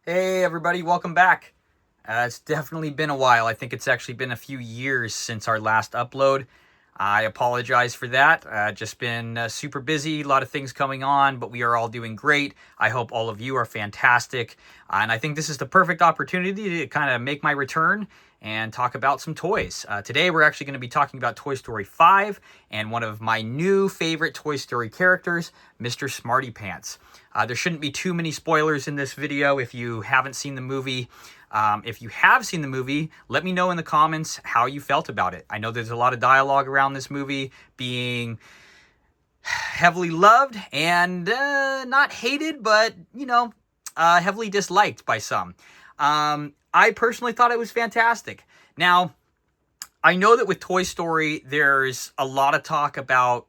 Hey everybody, welcome back. It's definitely been a while. I think it's actually been a few years since our last upload. I apologize for that. Just been super busy, a lot of things coming on, but we are all doing great. I hope all of you are fantastic. And I think this is the perfect opportunity to kind of make my return and talk about some toys. Today we're actually going to be talking about Toy Story 5 and one of my new favorite Toy Story characters, Mr. Smarty Pants. There shouldn't be too many spoilers in this video if you haven't seen the movie. If you have seen the movie, let me know in the comments how you felt about it. I know there's a lot of dialogue around this movie being heavily loved and not hated, but, heavily disliked by some. I personally thought it was fantastic. Now, I know that with Toy Story, there's a lot of talk about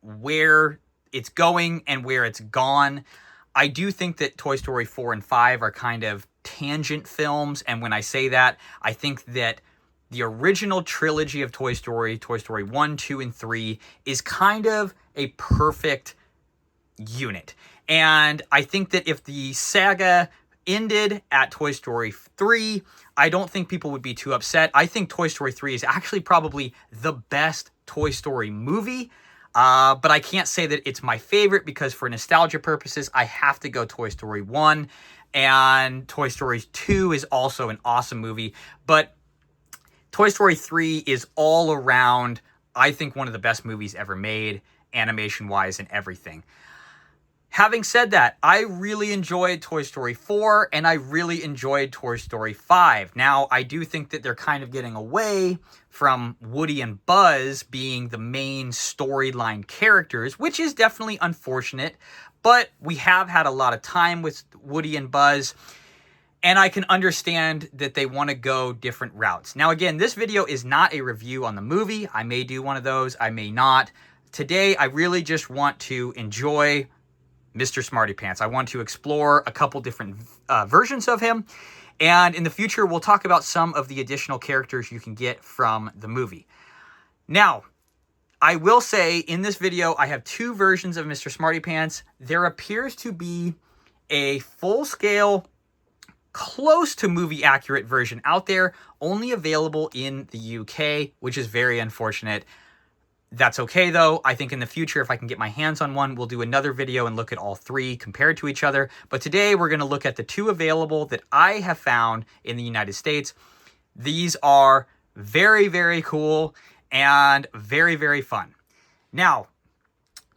where it's going and where it's gone. I do think that Toy Story 4 and 5 are kind of tangent films, and when I say that, I think that the original trilogy of Toy Story, Toy Story 1, 2, and 3, is kind of a perfect unit. And I think that if the saga ended at Toy Story 3, I don't think people would be too upset. I think Toy Story 3 is actually probably the best Toy Story movie. But I can't say that it's my favorite because for nostalgia purposes, I have to go Toy Story 1. And Toy Story 2 is also an awesome movie. But Toy Story 3 is all around, I think, one of the best movies ever made, animation-wise and everything. Having said that, I really enjoyed Toy Story 4 and I really enjoyed Toy Story 5. Now, I do think that they're kind of getting away from Woody and Buzz being the main storyline characters, which is definitely unfortunate, but we have had a lot of time with Woody and Buzz, and I can understand that they want to go different routes. Now, again, this video is not a review on the movie. I may do one of those, I may not. Today, I really just want to enjoy Mr. Smarty Pants. I want to explore a couple different versions of him. And in the future, we'll talk about some of the additional characters you can get from the movie. Now, I will say in this video, I have two versions of Mr. Smarty Pants. There appears to be a full-scale, close to movie accurate version out there, only available in the UK, which is very unfortunate. That's okay, though. I think in the future, if I can get my hands on one, we'll do another video and look at all three compared to each other. But today, we're going to look at the two available that I have found in the United States. These are very, very cool and very, very fun. Now,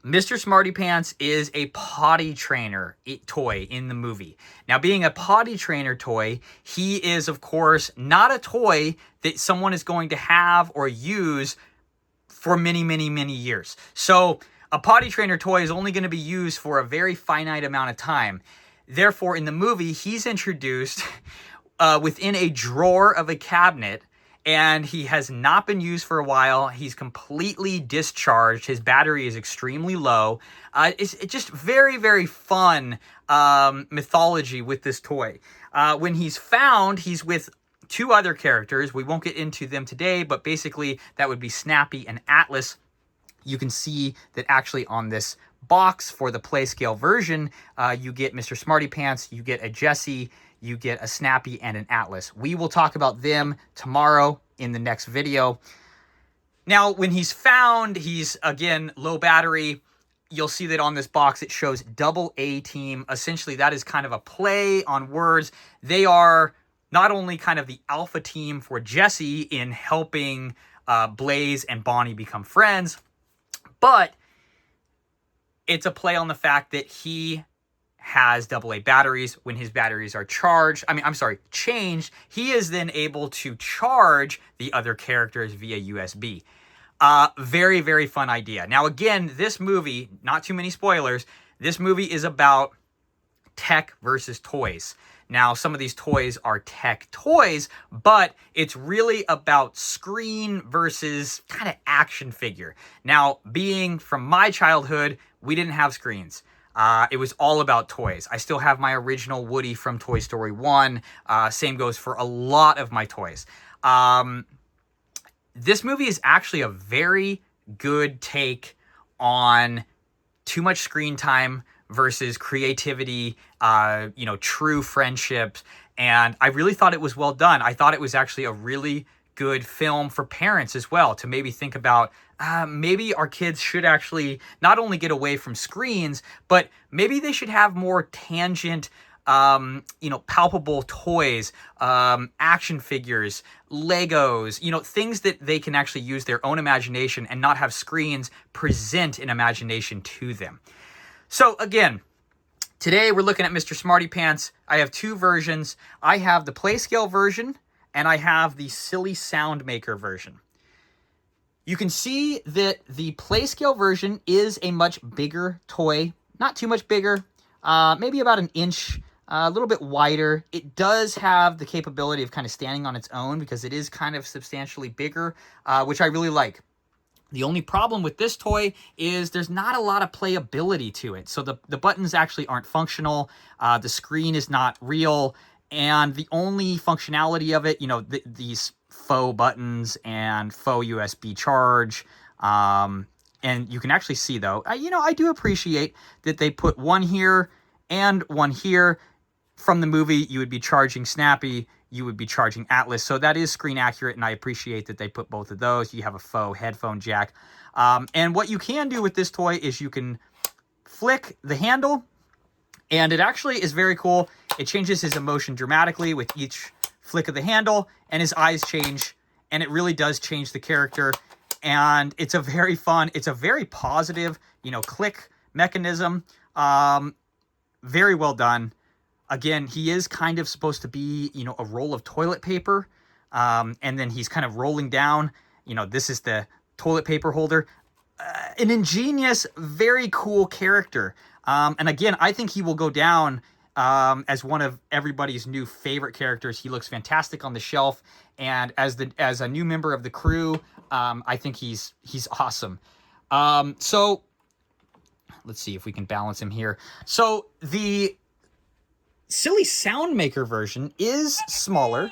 Mr. Smarty Pants is a potty trainer toy in the movie. Now, being a potty trainer toy, he is, of course, not a toy that someone is going to have or use for many, many, many years. So a potty trainer toy is only going to be used for a very finite amount of time. Therefore, in the movie, he's introduced within a drawer of a cabinet, and he has not been used for a while. He's completely discharged. His battery is extremely low. It's just very, very fun mythology with this toy. When he's found, he's with two other characters. We won't get into them today, but basically that would be Snappy and Atlas. You can see that actually on this box for the play scale version, you get Mr. Smarty Pants, you get a Jessie, you get a Snappy, and an Atlas. We will talk about them tomorrow in the next video. Now, when he's found, he's, again, low battery. You'll see that on this box it shows Double A Team. Essentially, that is kind of a play on words. They are not only kind of the alpha team for Jessie in helping Blaze and Bonnie become friends, but it's a play on the fact that he has AA batteries. When his batteries are changed, he is then able to charge the other characters via USB. Very, very fun idea. Now, again, this movie, not too many spoilers, this movie is about tech versus toys. Now, some of these toys are tech toys, but it's really about screen versus kind of action figure. Now, being from my childhood, we didn't have screens. It was all about toys. I still have my original Woody from Toy Story 1. Same goes for a lot of my toys. This movie is actually a very good take on too much screen time versus creativity, true friendships. And I really thought it was well done. I thought it was actually a really good film for parents as well, to maybe think about maybe our kids should actually not only get away from screens, but maybe they should have more tangent, palpable toys, action figures, Legos, things that they can actually use their own imagination and not have screens present an imagination to them. So again, today we're looking at Mr. Smarty Pants. I have two versions. I have the Playscale version and I have the Silly Sound Maker version. You can see that the Playscale version is a much bigger toy. Not too much bigger, maybe about an inch, a little bit wider. It does have the capability of kind of standing on its own because it is kind of substantially bigger, which I really like. The only problem with this toy is there's not a lot of playability to it. So the buttons actually aren't functional. The screen is not real. And the only functionality of it, these faux buttons and faux USB charge. And you can actually see, though, I do appreciate that they put one here and one here. From the movie, you would be charging Snappy, you would be charging Atlas. So that is screen accurate, and I appreciate that they put both of those. You have a faux headphone jack. And what you can do with this toy is you can flick the handle, and it actually is very cool. It changes his emotion dramatically with each flick of the handle, and his eyes change, and it really does change the character. And it's a very fun, it's a very positive, click mechanism. Very well done. Again, he is kind of supposed to be, a roll of toilet paper. And then he's kind of rolling down. This is the toilet paper holder. An ingenious, very cool character. And again, I think he will go down as one of everybody's new favorite characters. He looks fantastic on the shelf. And as a new member of the crew, I think he's awesome. So let's see if we can balance him here. So the Silly Sound Maker version is smaller.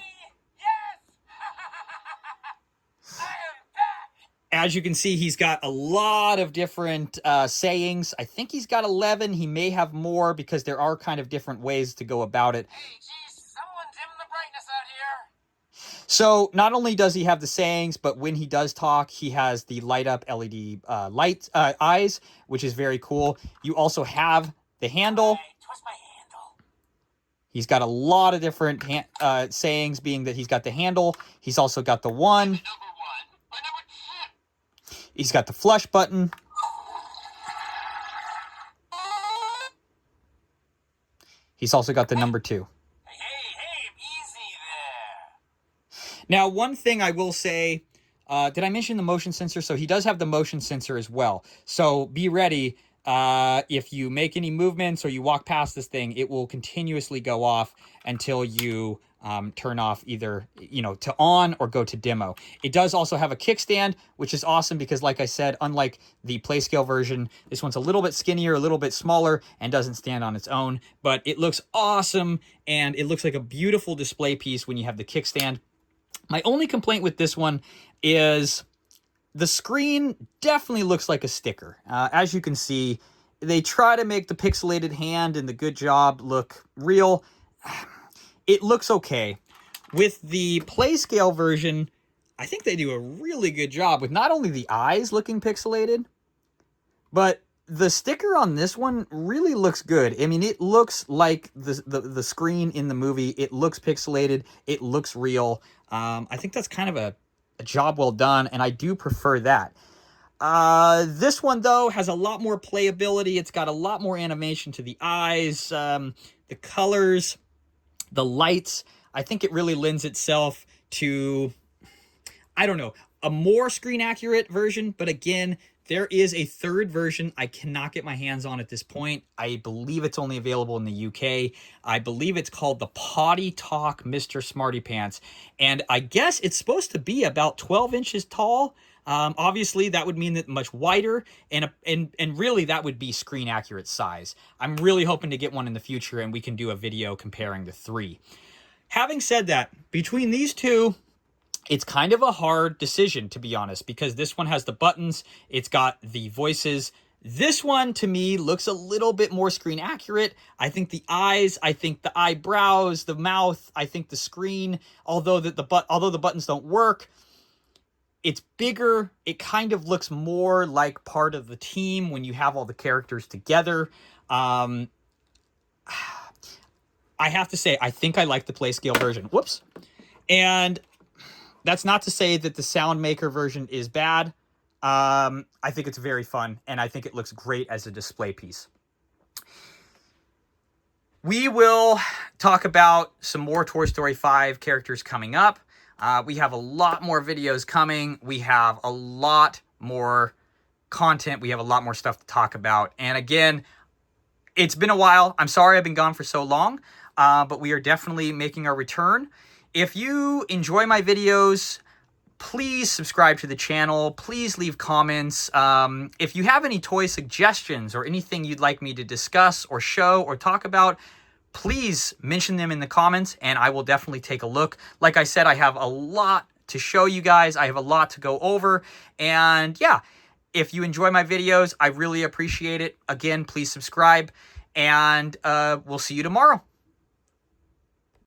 As you can see, he's got a lot of different sayings. I think he's got 11. He may have more because there are kind of different ways to go about it. Hey, geez, someone dim the brightness out here. So not only does he have the sayings, but when he does talk, he has the light up LED eyes, which is very cool. You also have the handle. Hey, twist my handle. He's got a lot of different sayings, being that he's got the handle. He's also got the one. He's got the flush button. He's also got the number 2. Hey, easy there. Now, one thing I will say, did I mention the motion sensor? So he does have the motion sensor as well. So be ready. If you make any movements or you walk past this thing, it will continuously go off until you turn off either, to on or go to demo. It does also have a kickstand, which is awesome because, like I said, unlike the Playscale version, this one's a little bit skinnier, a little bit smaller, and doesn't stand on its own. But it looks awesome, and it looks like a beautiful display piece when you have the kickstand. My only complaint with this one is the screen definitely looks like a sticker. As you can see, they try to make the pixelated hand and the good job look real. It looks okay. With the Playscale version, I think they do a really good job with not only the eyes looking pixelated, but the sticker on this one really looks good. I mean, it looks like the screen in the movie. It looks pixelated. It looks real. I think that's kind of a job well done, and I do prefer that. This one, though, has a lot more playability. It's got a lot more animation to the eyes, the colors, the lights. I think it really lends itself to, I don't know, a more screen accurate version. But again, there is a third version I cannot get my hands on at this point. I believe it's only available in the UK. I believe it's called the Potty Talk Mr. Smarty Pants. And I guess it's supposed to be about 12 inches tall. Obviously, that would mean that much wider, and really that would be screen accurate size. I'm really hoping to get one in the future, and we can do a video comparing the 3. Having said that, between these two, it's kind of a hard decision, to be honest, because this one has the buttons, it's got the voices, This one, to me, looks a little bit more screen accurate. I think the eyes, I think the eyebrows, the mouth, I think the screen, although the buttons don't work, it's bigger. It kind of looks more like part of the team when you have all the characters together. I have to say, I think I like the PlayScale version. Whoops. And that's not to say that the Sound Maker version is bad. I think it's very fun, and I think it looks great as a display piece. We will talk about some more Toy Story 5 characters coming up. We have a lot more videos coming. We have a lot more content. We have a lot more stuff to talk about. And again, it's been a while. I'm sorry I've been gone for so long, but we are definitely making our return. If you enjoy my videos, please subscribe to the channel. Please leave comments. If you have any toy suggestions or anything you'd like me to discuss or show or talk about, please mention them in the comments and I will definitely take a look. Like I said, I have a lot to show you guys. I have a lot to go over. And yeah, if you enjoy my videos, I really appreciate it. Again, please subscribe and we'll see you tomorrow.